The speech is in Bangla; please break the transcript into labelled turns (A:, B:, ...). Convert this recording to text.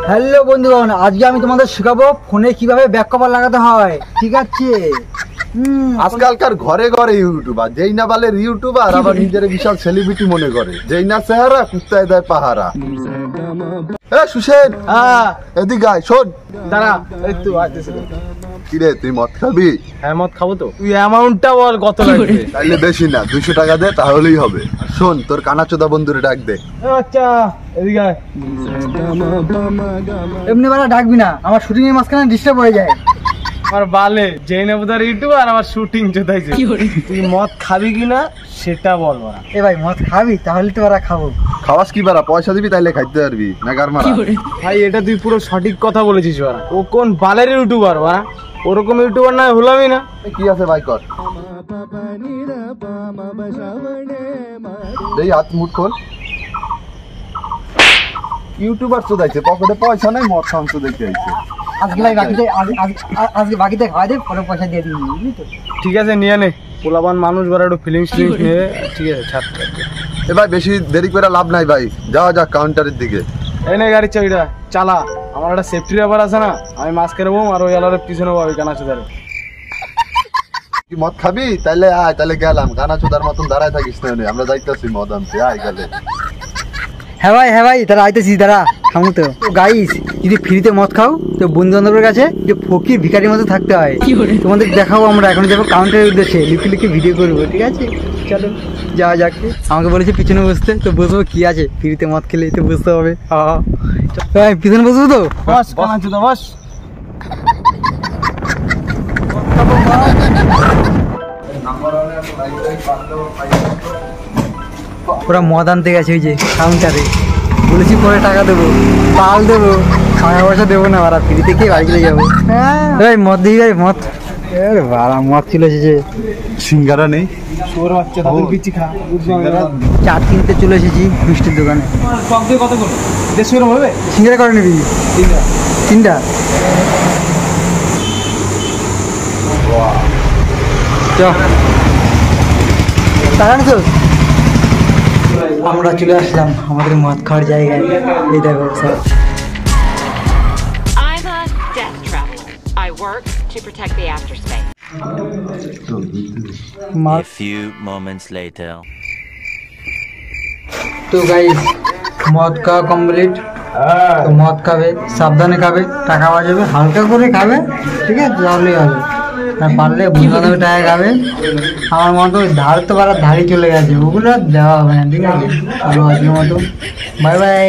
A: হ্যালো বন্ধুগণ, আজকে আমি তোমাদের শেখাবো ফোনে কিভাবে ব্যাক কভার লাগাতে হয়। ঠিক আছে?
B: আজকালকার ঘরে ঘরে ইউটিউবার, যেই না বালের ইউটিউবার আবার নিজের বিশাল সেলিব্রিটি মনে করে, যেই না চেহারা কুত্তায় দেয় পাহারা। সুশেন, এদিকে আয়, শোন।
C: দাঁড়া, এই তো আইতেছে।
B: কিরে, তুই মদ খাবি?
C: হ্যাঁ, মদ খাবো তো। তুই অ্যামাউন্টটা বল কত লাগবে?
B: তাইলে বেশি না, 200 টাকা দে, তাহলেই হবে। শোন, তোর কানাচোদা বন্ধুরে ডাক দে।
C: আচ্ছা, এদিকে আয়।
A: এমনি বেলা ডাকবি না, আমার শুটিং এর মাঝখানে ডিস্টার্ব হয়ে যায়।
C: আমার বালে জেনেবুদার ইউটিউবার আমার শুটিং চোদাইছে। তুই মদ খাবি কিনা সেটা বল।
A: এ ভাই, মদ খাবি? তাহলে তো ওরা খাবো।
B: খাওয়াস কি বারা? পয়সা দিবি তাইলে খাইতে পারবি না গার মারা।
C: ভাই, এটা তুই পুরো সঠিক কথা বলেছিস। ওরা ও কোন বালের ইউটিউবার? ওরা ওরকম ইউটিউবার না হলামই না।
B: কি আছে ভাই, কর এই হাত মুঠ খোল। ইউটিউবার চোদাইছে, পকেটে পয়সা নাই, মদ খাওয়ান চোদাইতে আইছে।
A: আজকে ভাই আজকে বাকিতে খাওয়াই দে, পরে পয়সা দিয়ে দিবি, বুঝলি তো?
C: ঠিক আছে, নিয়ে নে। পোলাবান মানুষ বড় একটু ফিলিংস নিয়ে। ঠিক আছে, ছাড়।
B: এ ভাই, বেশি দেরি করে লাভ নাই ভাই, যাওয়া যাক কাউন্টারের দিকে।
C: এই নে গাড়ির চাবিটা, চালা। আমার একটা সেফটি ব্যাপার আছে না, আমি মাস্কের বম আর ওই আলারের পিছনে পাবি কানা চোদারে।
B: কি মদ খাবি? তাইলে আয়, তাইলে গেলাম। কানা চোদার মতন দাঁড়ায় থাকিস না, আমরা যাইতেছি মদ আনতে। আয় গেলে।
A: হ্যাঁ ভাই, তারা আইতেছি, তারা থামু তো। গাইস, যদি ফ্রিতে মদ খাও তো বন্ধু বান্ধবের কাছে যে ফকির ভিখারির মতো থাকতে হয়। তোমাদের দেখাবো, আমরা এখন যাবো কাউন্টারের উদ্দেশ্যে, লিখে ভিডিও করবো। ঠিক আছে, চলো যাওয়া যাক। আমাকে বলেছে পিছনে বসতে, তো বসবো। কি আছে, ফ্রিতে মদ খেলে তো বুঝতে হবে। ভাই, পিছনে বসবো তো?
C: বস কানা চোদা, বস।
A: ওরা মদ আনতে গেছে ওই যে কাউন্টারে। বলেছি পরে টাকা দেবো, পাল দেবো, টাকা পয়সা দেবো না। ওরা ফ্রিতে খেয়ে বাড়ি চলে যাবো। ভাই মদ দিই ভাই, মদ। বাড়া মদ ছিল যে।
B: সিঙ্গারা নেই?
C: তোর বাচ্চা তাদের পিচি খা।
A: চাট কিনতে চলে এসেছি মিষ্টির দোকানে।
C: টক দিয়ে কত করে? 150 গ্রাম হবে?
A: সিঙ্গারা করে নিবি? তিনটা। চ টাকা নিতো। আমরা চলে আসলাম আমাদের মদ খাওয়ার জায়গায়। এই দেখো sir.
D: I'm a death traveler. I work to protect the afterspace.
E: A few moments later.
A: তো গাইস, মদ খাওয়া কমপ্লিট। তো মদ খাবে, সাবধানে খাবে, টাকা বাজাবে, হালকা করে খাবে। ঠিক আছে, তাহলেই হবে। না পারলে বন্ধু টাকা খাবে। আমার মতো ধার তো ধারে চলে গেছে, ওগুলো দেওয়া হবে না। ঠিক আছে, চলো আজকের মতো বাই বাই।